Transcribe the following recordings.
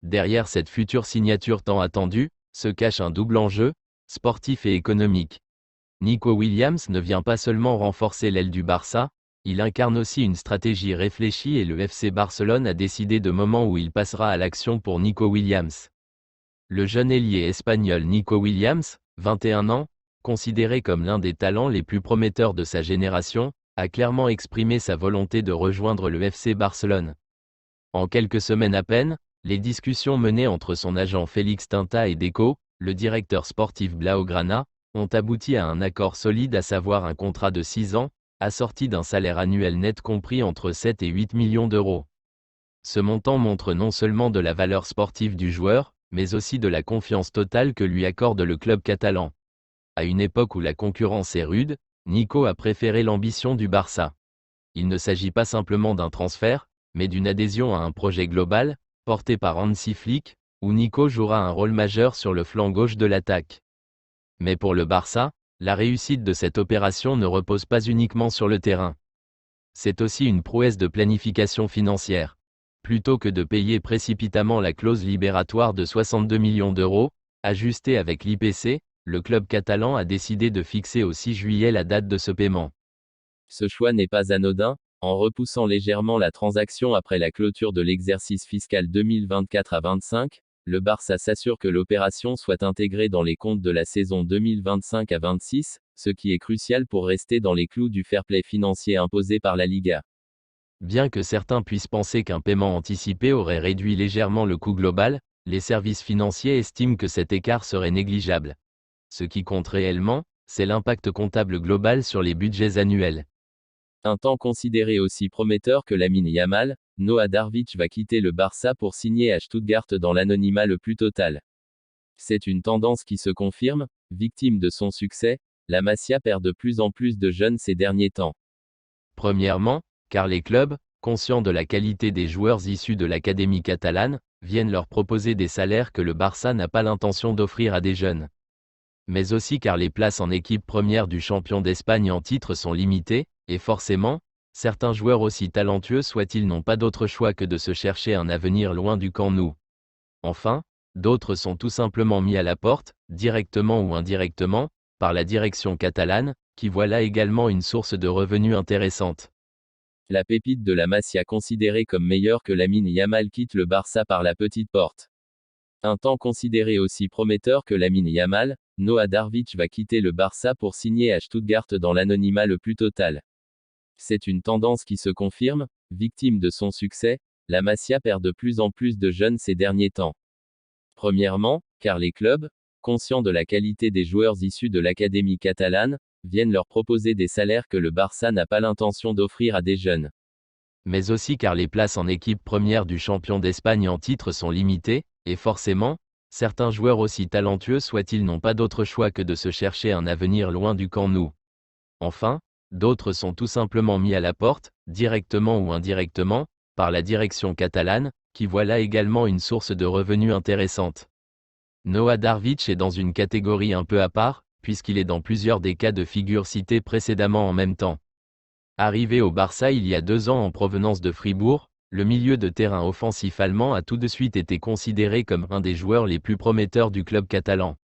derrière cette future signature tant attendue, se cache un double enjeu, sportif et économique. Nico Williams ne vient pas seulement renforcer l'aile du Barça, il incarne aussi une stratégie réfléchie et le FC Barcelone a décidé de moment où il passera à l'action pour Nico Williams. Le jeune ailier espagnol Nico Williams, 21 ans, considéré comme l'un des talents les plus prometteurs de sa génération, a clairement exprimé sa volonté de rejoindre le FC Barcelone. En quelques semaines à peine, les discussions menées entre son agent Félix Tinta et Deco, le directeur sportif Blaugrana, ont abouti à un accord solide, à savoir un contrat de 6 ans, assorti d'un salaire annuel net compris entre 7 et 8 millions d'euros. Ce montant montre non seulement de la valeur sportive du joueur, mais aussi de la confiance totale que lui accorde le club catalan. À une époque où la concurrence est rude, Nico a préféré l'ambition du Barça. Il ne s'agit pas simplement d'un transfert, mais d'une adhésion à un projet global, porté par Hansi Flick, où Nico jouera un rôle majeur sur le flanc gauche de l'attaque. Mais pour le Barça, la réussite de cette opération ne repose pas uniquement sur le terrain. C'est aussi une prouesse de planification financière. Plutôt que de payer précipitamment la clause libératoire de 62 millions d'euros, ajustée avec l'IPC, le club catalan a décidé de fixer au 6 juillet la date de ce paiement. Ce choix n'est pas anodin, en repoussant légèrement la transaction après la clôture de l'exercice fiscal 2024 à 25, le Barça s'assure que l'opération soit intégrée dans les comptes de la saison 2025 à 26, ce qui est crucial pour rester dans les clous du fair play financier imposé par la Liga. Bien que certains puissent penser qu'un paiement anticipé aurait réduit légèrement le coût global, les services financiers estiment que cet écart serait négligeable. Ce qui compte réellement, c'est l'impact comptable global sur les budgets annuels. Un temps considéré aussi prometteur que Lamine Yamal, Noah Darvic va quitter le Barça pour signer à Stuttgart dans l'anonymat le plus total. C'est une tendance qui se confirme, victime de son succès, la Masia perd de plus en plus de jeunes ces derniers temps. Premièrement, car les clubs, conscients de la qualité des joueurs issus de l'académie catalane, viennent leur proposer des salaires que le Barça n'a pas l'intention d'offrir à des jeunes. Mais aussi car les places en équipe première du champion d'Espagne en titre sont limitées, et forcément, certains joueurs aussi talentueux soient-ils n'ont pas d'autre choix que de se chercher un avenir loin du Camp Nou. Enfin, d'autres sont tout simplement mis à la porte, directement ou indirectement, par la direction catalane, qui voit là également une source de revenus intéressante. La pépite de la Masia considérée comme meilleure que Lamine Yamal quitte le Barça par la petite porte. Un temps considéré aussi prometteur que Lamine Yamal, Noah Darvic va quitter le Barça pour signer à Stuttgart dans l'anonymat le plus total. C'est une tendance qui se confirme, victime de son succès, la Masia perd de plus en plus de jeunes ces derniers temps. Premièrement, car les clubs, conscients de la qualité des joueurs issus de l'académie catalane, viennent leur proposer des salaires que le Barça n'a pas l'intention d'offrir à des jeunes. Mais aussi car les places en équipe première du champion d'Espagne en titre sont limitées, et forcément, certains joueurs aussi talentueux soient-ils n'ont pas d'autre choix que de se chercher un avenir loin du Camp Nou. Enfin, d'autres sont tout simplement mis à la porte, directement ou indirectement, par la direction catalane, qui voit là également une source de revenus intéressante. Noah Darvic est dans une catégorie un peu à part, puisqu'il est dans plusieurs des cas de figure cités précédemment en même temps. Arrivé au Barça il y a 2 ans en provenance de Fribourg, le milieu de terrain offensif allemand a tout de suite été considéré comme un des joueurs les plus prometteurs du club catalan.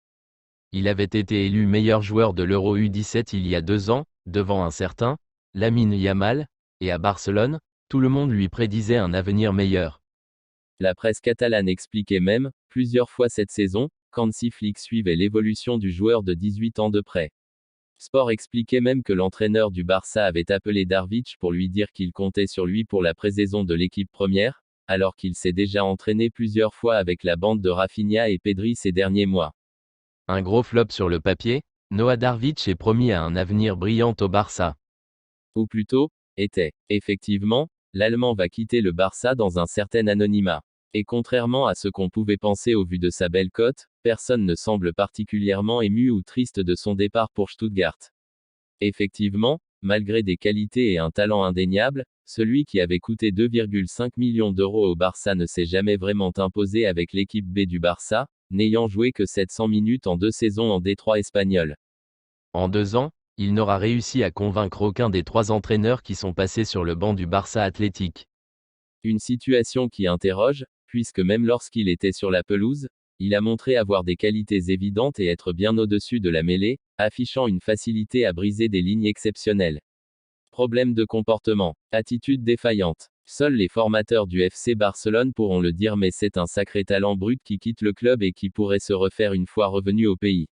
Il avait été élu meilleur joueur de l'Euro U17 il y a 2 ans, devant un certain Lamine Yamal, et à Barcelone, tout le monde lui prédisait un avenir meilleur. La presse catalane expliquait même, plusieurs fois cette saison, qu'Hansi Flick suivait l'évolution du joueur de 18 ans de près. Sport expliquait même que l'entraîneur du Barça avait appelé Darvic pour lui dire qu'il comptait sur lui pour la pré-saison de l'équipe première, alors qu'il s'est déjà entraîné plusieurs fois avec la bande de Rafinha et Pedri ces derniers mois. Un gros flop sur le papier, Noah Darvic est promis à un avenir brillant au Barça. Ou plutôt, était. Effectivement, l'Allemand va quitter le Barça dans un certain anonymat. Et contrairement à ce qu'on pouvait penser au vu de sa belle cote, personne ne semble particulièrement ému ou triste de son départ pour Stuttgart. Effectivement, malgré des qualités et un talent indéniable, celui qui avait coûté 2,5 millions d'euros au Barça ne s'est jamais vraiment imposé avec l'équipe B du Barça, n'ayant joué que 700 minutes en 2 saisons en D3 espagnol. En 2 ans, il n'aura réussi à convaincre aucun des 3 entraîneurs qui sont passés sur le banc du Barça Athletic. Une situation qui interroge, puisque même lorsqu'il était sur la pelouse, il a montré avoir des qualités évidentes et être bien au-dessus de la mêlée, affichant une facilité à briser des lignes exceptionnelles. Problème de comportement. Attitude défaillante. Seuls les formateurs du FC Barcelone pourront le dire, mais c'est un sacré talent brut qui quitte le club et qui pourrait se refaire une fois revenu au pays.